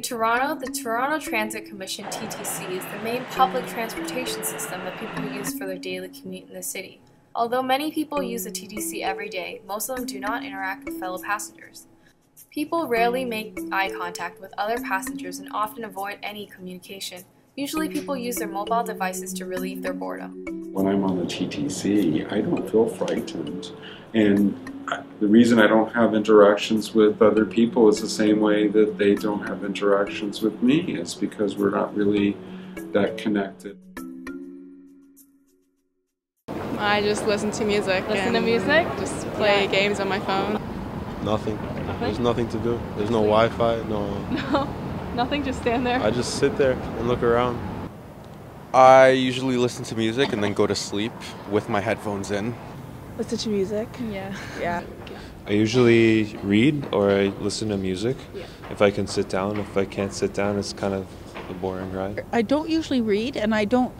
Toronto, the Toronto Transit Commission (TTC) is the main public transportation system that people use for their daily commute in the city. Although many people use the TTC every day, most of them do not interact with fellow passengers. People rarely make eye contact with other passengers and often avoid any communication. Usually people use their mobile devices to relieve their boredom. When I'm on the TTC, I don't feel frightened. And the reason I don't have interactions with other people is the same way that they don't have interactions with me. It's because we're not really that connected. I just listen to music. Just play games on my phone. Nothing. There's nothing to do. There's no Wi-Fi, No, nothing, just stand there. I just sit there and look around. I usually listen to music and then go to sleep with my headphones in. Listen to music? Yeah. I usually read or I listen to music. If I can sit down. If I can't sit down, it's kind of a boring ride. I don't usually read, and I don't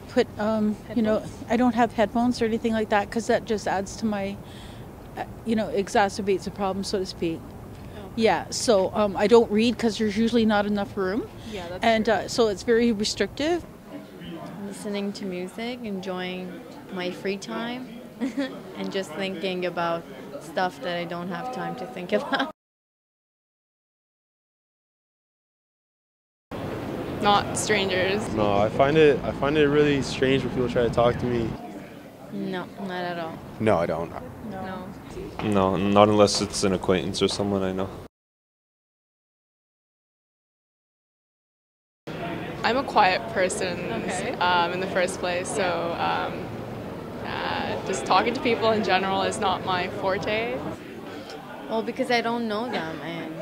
put, I don't have headphones or anything like that, because that just adds to my, exacerbates the problem, so to speak. Yeah, so I don't read because there's usually not enough room. Yeah, that's and true. So it's very restrictive. Listening to music, enjoying my free time, and just thinking about stuff that I don't have time to think about. Not strangers. No, I find it really strange when people try to talk to me. No, not at all. No, I don't. No. No, not unless it's an acquaintance or someone I know. I'm a quiet person in the first place, so just talking to people in general is not my forte. Well, because I don't know them, and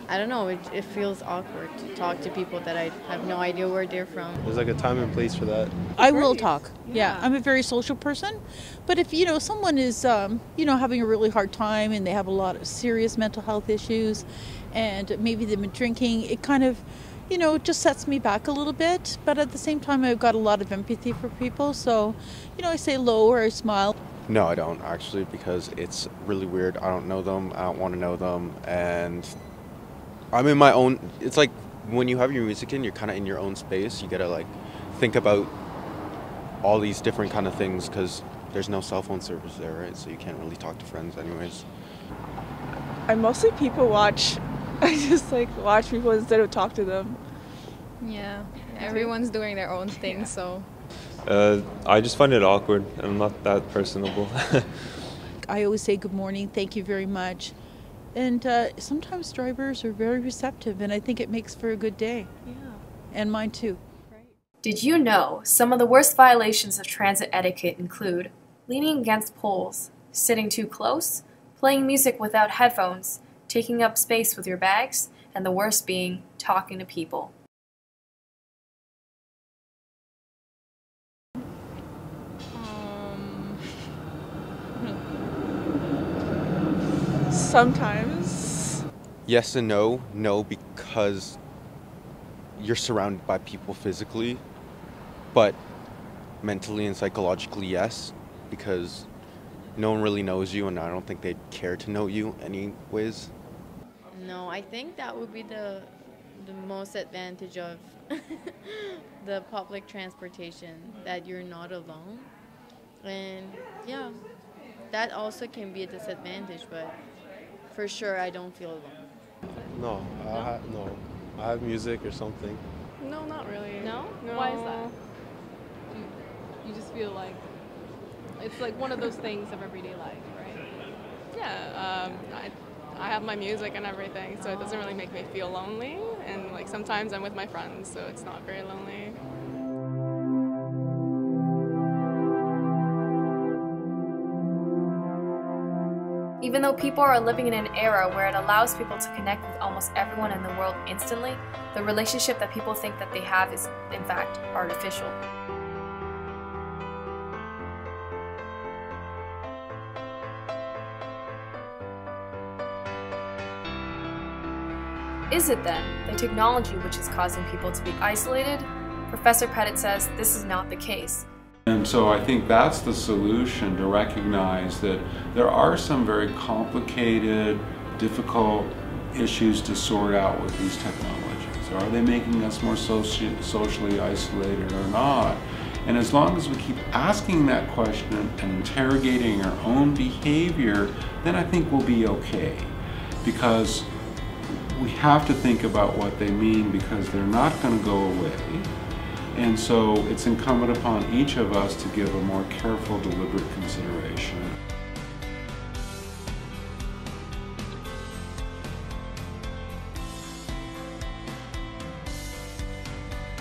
I don't know, it feels awkward to talk to people that I have no idea where they're from. There's like a time and place for that. I will talk. Yeah, I'm a very social person. But if, someone is, having a really hard time and they have a lot of serious mental health issues and maybe they've been drinking, it kind of, just sets me back a little bit. But at the same time, I've got a lot of empathy for people. So, I say hello or I smile. No, I don't actually, because it's really weird. I don't know them. I don't want to know them. And I'm in my own, it's like when you have your music in, you're kind of in your own space. You got to think about all these different kind of things because there's no cell phone service there, right? So you can't really talk to friends anyways. I mostly people watch. I just watch people instead of talk to them. Yeah, everyone's doing their own thing, so. I just find it awkward. I'm not that personable. I always say good morning, thank you very much. And sometimes drivers are very receptive, and I think it makes for a good day. Yeah. And mine too. Did you know some of the worst violations of transit etiquette include leaning against poles, sitting too close, playing music without headphones, taking up space with your bags, and the worst being talking to people? Sometimes. Yes and no. No, because you're surrounded by people physically, but mentally and psychologically, yes, because no one really knows you, and I don't think they'd care to know you anyways. No, I think that would be the most advantage of the public transportation, that you're not alone. And yeah, that also can be a disadvantage, but for sure I don't feel alone. No, I have music or something. No, not really. No? Why is that? You just feel like it's like one of those things of everyday life, right? Yeah, I have my music and everything, so it doesn't really make me feel lonely. And sometimes I'm with my friends, so it's not very lonely. Even though people are living in an era where it allows people to connect with almost everyone in the world instantly, the relationship that people think that they have is, in fact, artificial. Is it then the technology which is causing people to be isolated? Professor Pettit says this is not the case. And so I think that's the solution, to recognize that there are some very complicated, difficult issues to sort out with these technologies? Are they making us more socially isolated or not? And as long as we keep asking that question and interrogating our own behavior, then I think we'll be okay. Because we have to think about what they mean, because they're not going to go away. And so it's incumbent upon each of us to give a more careful, deliberate consideration